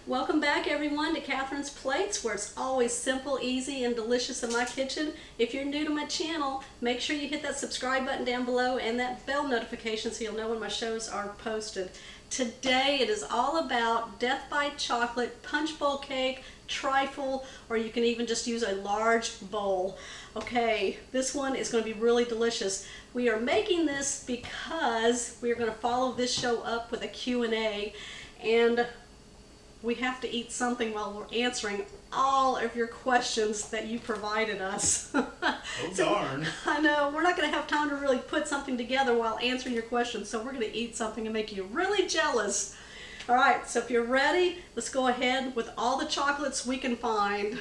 Welcome back everyone to Catherine's Plates, where it's always simple, easy, and delicious in my kitchen. If you're new to my channel, make sure you hit that subscribe button down below and that bell notification so you'll know when my shows are posted. Today it is all about Death by Chocolate punch bowl cake, trifle, or you can even just use a large bowl. Okay, this one is going to be really delicious. We are making this because we are going to follow this show up with a Q&A, and we have to eat something while we're answering all of your questions that you provided us. Oh, darn. I know, we're not going to have time to really put something together while answering your questions, so we're going to eat something and make you really jealous. All right, so if you're ready, let's go ahead with all the chocolates we can find.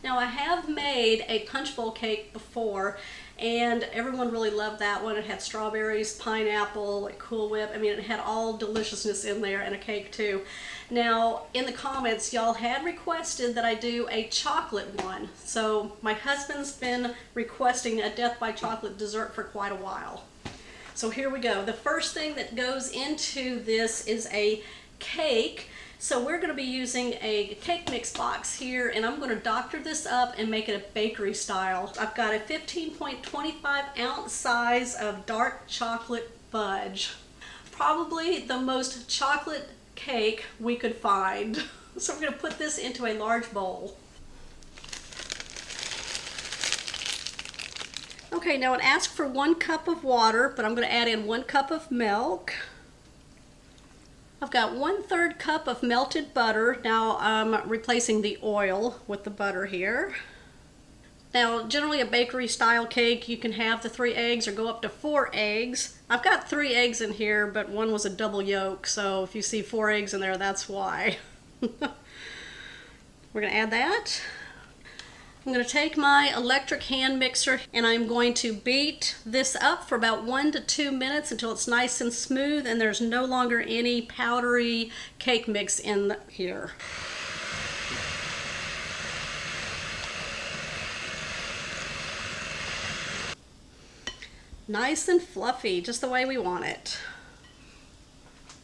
Now, I have made a punch bowl cake before, and everyone really loved that one. It had strawberries, pineapple, like Cool Whip. I mean, it had all deliciousness in there, and a cake too. Now, in the comments, y'all had requested that I do a chocolate one. So my husband's been requesting a Death by Chocolate dessert for quite a while. So here we go. The first thing that goes into this is a cake. So we're going to be using a cake mix box here, and I'm going to doctor this up and make it a bakery style. I've got a 15.25 ounce size of dark chocolate fudge. Probably the most chocolate cake we could find. So we're going to put this into a large bowl. Okay, now it asks for 1 cup of water, but I'm going to add in 1 cup of milk. I've got 1/3 cup of melted butter. Now I'm replacing the oil with the butter here. Now, generally a bakery style cake, you can have the 3 eggs or go up to 4 eggs. I've got 3 eggs in here, but one was a double yolk, so if you see 4 eggs in there, that's why. We're gonna add that. I'm going to take my electric hand mixer, and I'm going to beat this up for about 1 to 2 minutes until it's nice and smooth and there's no longer any powdery cake mix in here. Nice and fluffy, just the way we want it.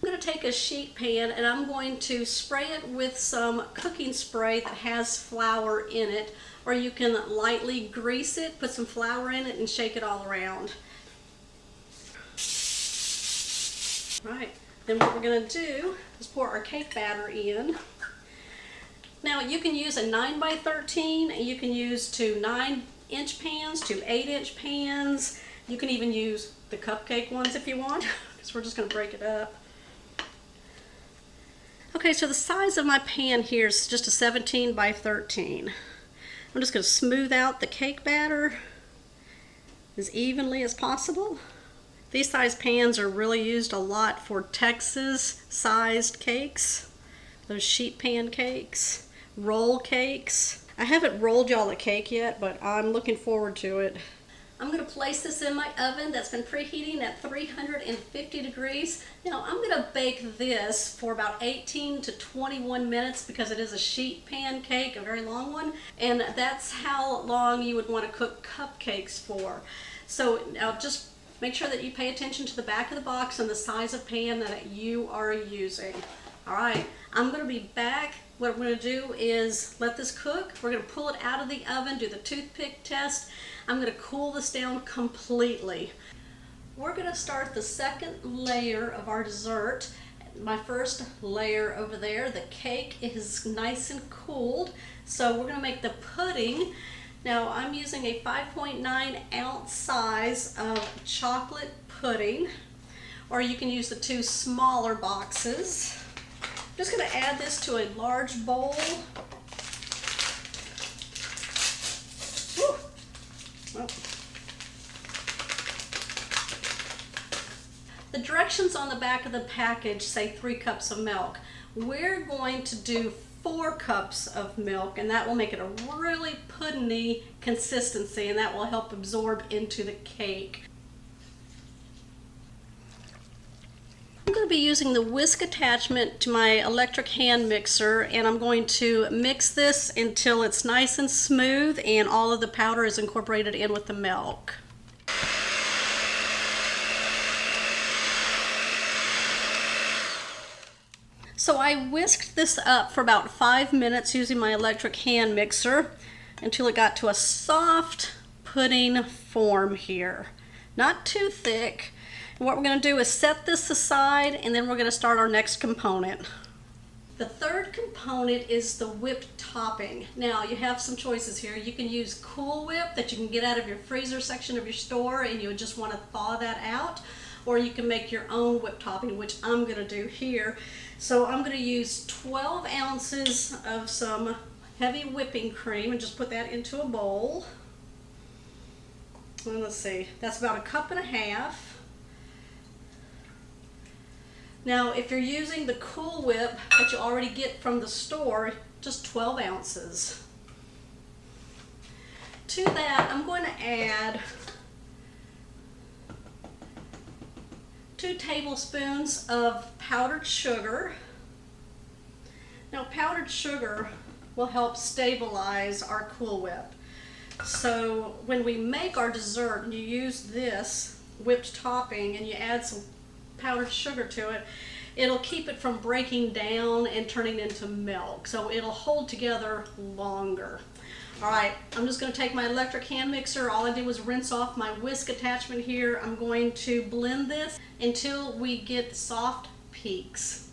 I'm going to take a sheet pan and I'm going to spray it with some cooking spray that has flour in it, or you can lightly grease it, put some flour in it, and shake it all around. Right, then what we're going to do is pour our cake batter in. Now you can use a 9x13, and you can use 2 9-inch pans, 2 8-inch pans. You can even use the cupcake ones if you want, because we're just going to break it up. Okay, so the size of my pan here is just a 17x13. I'm just going to smooth out the cake batter as evenly as possible. These size pans are really used a lot for Texas-sized cakes, those sheet pan cakes, roll cakes. I haven't rolled y'all a cake yet, but I'm looking forward to it. I'm going to place this in my oven that's been preheating at 350 degrees. Now I'm going to bake this for about 18 to 21 minutes because it is a sheet pan cake, a very long one, and that's how long you would want to cook cupcakes for. So now just make sure that you pay attention to the back of the box and the size of pan that you are using. All right, I'm going to be back. What we're going to do is let this cook. We're going to pull it out of the oven, do the toothpick test. I'm going to cool this down completely. We're going to start the second layer of our dessert. My first layer over there, the cake is nice and cooled. So we're going to make the pudding. Now I'm using a 5.9 ounce size of chocolate pudding, or you can use the 2 smaller boxes. I'm just going to add this to a large bowl. Oh. The directions on the back of the package say 3 cups of milk. We're going to do 4 cups of milk, and that will make it a really puddingy consistency, and that will help absorb into the cake. I'm going to be using the whisk attachment to my electric hand mixer, and I'm going to mix this until it's nice and smooth and all of the powder is incorporated in with the milk. So I whisked this up for about 5 minutes using my electric hand mixer until it got to a soft pudding form here. Not too thick. And what we're going to do is set this aside, and then we're going to start our next component. The third component is the whipped topping. Now you have some choices here. You can use Cool Whip that you can get out of your freezer section of your store and you would just want to thaw that out. Or you can make your own whipped topping, which I'm going to do here. So I'm going to use 12 ounces of some heavy whipping cream and just put that into a bowl. And let's see, that's about 1.5 cups. Now, if you're using the Cool Whip that you already get from the store, just 12 ounces. To that, I'm going to add 2 tablespoons of powdered sugar. Now, powdered sugar will help stabilize our Cool Whip. So when we make our dessert and you use this whipped topping and you add some powdered sugar to it, it'll keep it from breaking down and turning into milk. So it'll hold together longer. All right, I'm just going to take my electric hand mixer. All I did was rinse off my whisk attachment here. I'm going to blend this until we get soft peaks.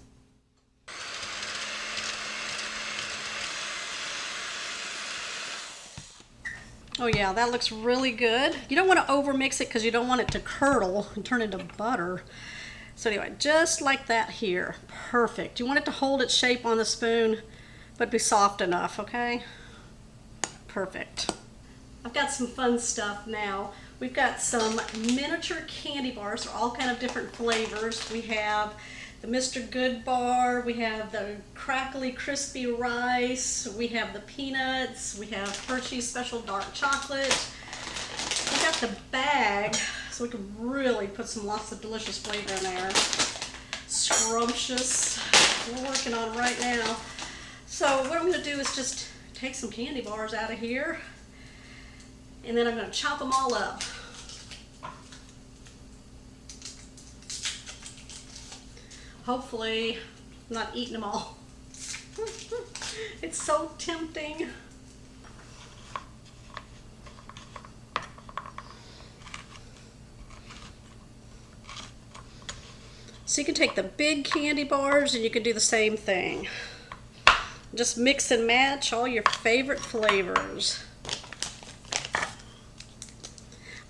Oh yeah, that looks really good. You don't want to overmix it because you don't want it to curdle and turn into butter. So anyway, just like that here. Perfect. You want it to hold its shape on the spoon, but be soft enough, okay? Perfect. I've got some fun stuff now. We've got some miniature candy bars. They're all kind of different flavors. We have the Mr. Good bar, we have the crackly crispy rice, we have the peanuts, we have Hershey's special dark chocolate. We've got the bag, so we can really put lots of delicious flavor in there. Scrumptious, we're working on right now. So what I'm going to do is just take some candy bars out of here, and then I'm going to chop them all up. Hopefully, I'm not eating them all. It's so tempting. So you can take the big candy bars and you can do the same thing. Just mix and match all your favorite flavors.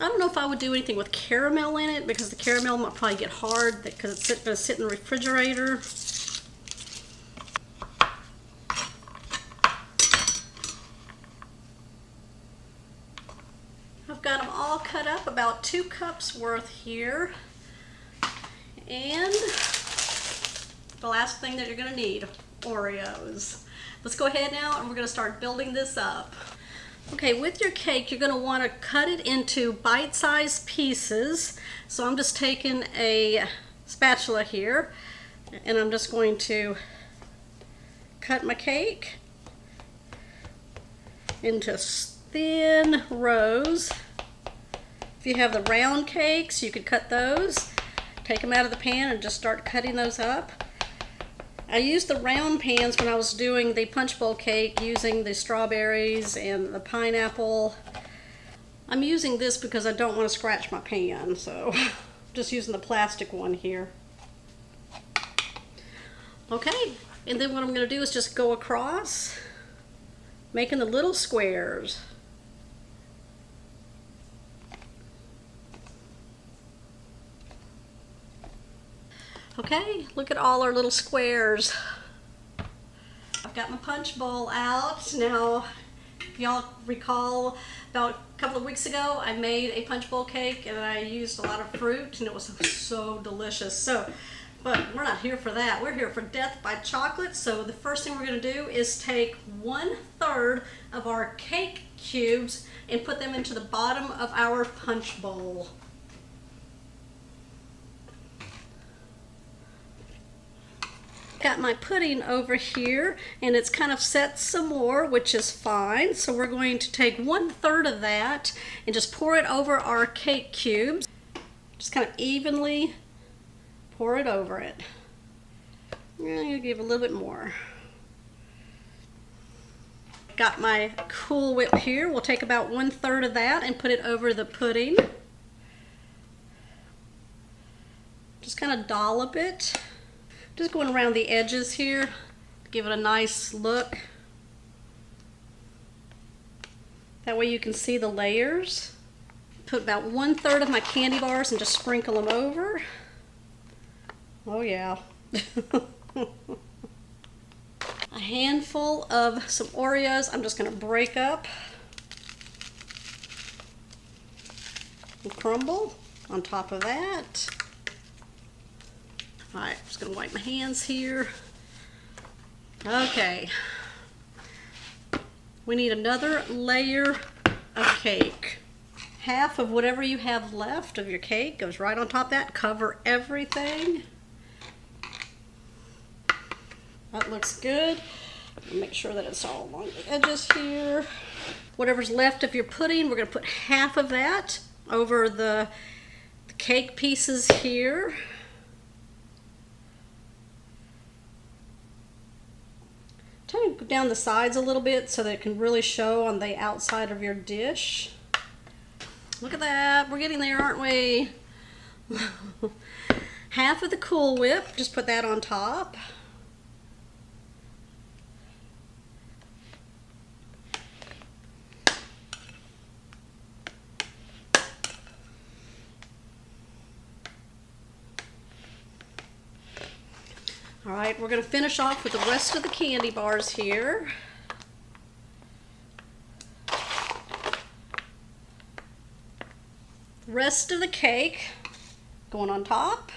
I don't know if I would do anything with caramel in it because the caramel might probably get hard because it's going to sit in the refrigerator. I've got them all cut up, about 2 cups worth here. And the last thing that you're going to need, Oreos. Let's go ahead now and we're going to start building this up. Okay, with your cake, you're going to want to cut it into bite-sized pieces. So I'm just taking a spatula here, and I'm just going to cut my cake into thin rows. If you have the round cakes, you could cut those. Take them out of the pan and just start cutting those up. I used the round pans when I was doing the punch bowl cake using the strawberries and the pineapple. I'm using this because I don't want to scratch my pan, so I'm just using the plastic one here. Okay, and then what I'm going to do is just go across, making the little squares. Okay, look at all our little squares. I've got my punch bowl out. Now, if y'all recall, about a couple of weeks ago, I made a punch bowl cake and I used a lot of fruit and it was so delicious. But we're not here for that. We're here for death by chocolate. So the first thing we're going to do is take 1/3 of our cake cubes and put them into the bottom of our punch bowl. Got my pudding over here and it's kind of set some more, which is fine. So we're going to take 1/3 of that and just pour it over our cake cubes. Just kind of evenly pour it over it. I'm gonna give a little bit more. Got my Cool Whip here. We'll take about 1/3 of that and put it over the pudding. Just kind of dollop it. Just going around the edges here, give it a nice look. That way you can see the layers. Put about 1/3 of my candy bars and just sprinkle them over. Oh yeah. A handful of some Oreos I'm just going to break up and crumble on top of that. All right, just going to wipe my hands here. Okay. We need another layer of cake. Half of whatever you have left of your cake goes right on top of that. Cover everything. That looks good. Make sure that it's all along the edges here. Whatever's left of your pudding, we're going to put half of that over the cake pieces here. Try to go down the sides a little bit so that it can really show on the outside of your dish. Look at that. We're getting there, aren't we? Half of the Cool Whip, just put that on top. All right, we're going to finish off with the rest of the candy bars here. The rest of the cake going on top.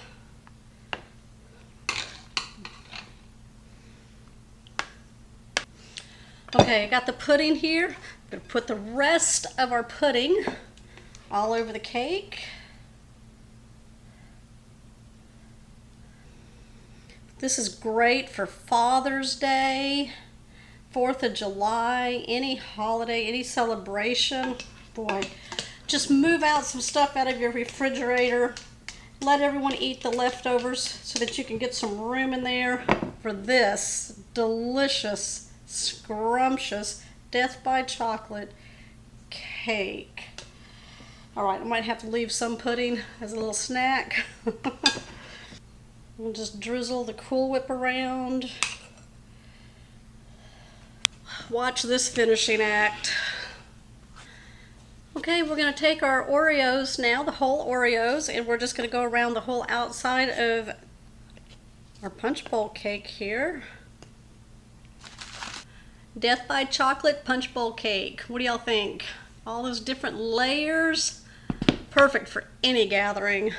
Okay, I got the pudding here. I'm going to put the rest of our pudding all over the cake. This is great for Father's Day, 4th of July, any holiday, any celebration. Boy, just move out some stuff out of your refrigerator. Let everyone eat the leftovers so that you can get some room in there for this delicious, scrumptious Death by Chocolate cake. All right, I might have to leave some pudding as a little snack. We'll just drizzle the Cool Whip around. Watch this finishing act. Okay, we're going to take our Oreos now, the whole Oreos, and we're just going to go around the whole outside of our punch bowl cake here. Death by Chocolate punch bowl cake. What do y'all think? All those different layers. Perfect for any gathering.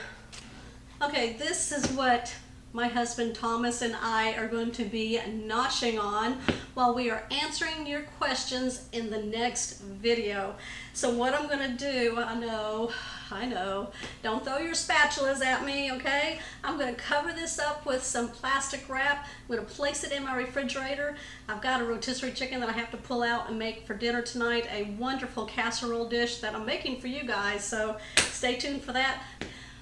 Okay, this is what my husband Thomas and I are going to be noshing on while we are answering your questions in the next video. So what I'm going to do, I know, don't throw your spatulas at me, okay? I'm going to cover this up with some plastic wrap. I'm going to place it in my refrigerator. I've got a rotisserie chicken that I have to pull out and make for dinner tonight, a wonderful casserole dish that I'm making for you guys, so stay tuned for that.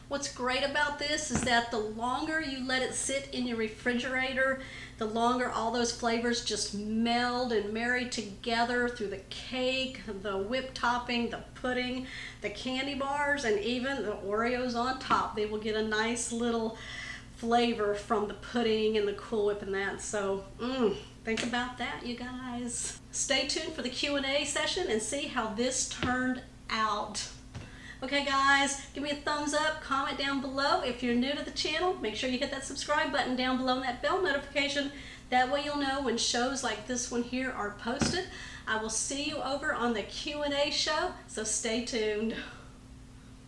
What's great about this is that the longer you let it sit in your refrigerator, the longer all those flavors just meld and marry together through the cake, the whipped topping, the pudding, the candy bars, and even the Oreos on top. They will get a nice little flavor from the pudding and the Cool Whip and that. So, think about that, you guys. Stay tuned for the Q&A session and see how this turned out. Okay guys, give me a thumbs up, comment down below. If you're new to the channel, make sure you hit that subscribe button down below and that bell notification. That way you'll know when shows like this one here are posted. I will see you over on the Q&A show, so stay tuned.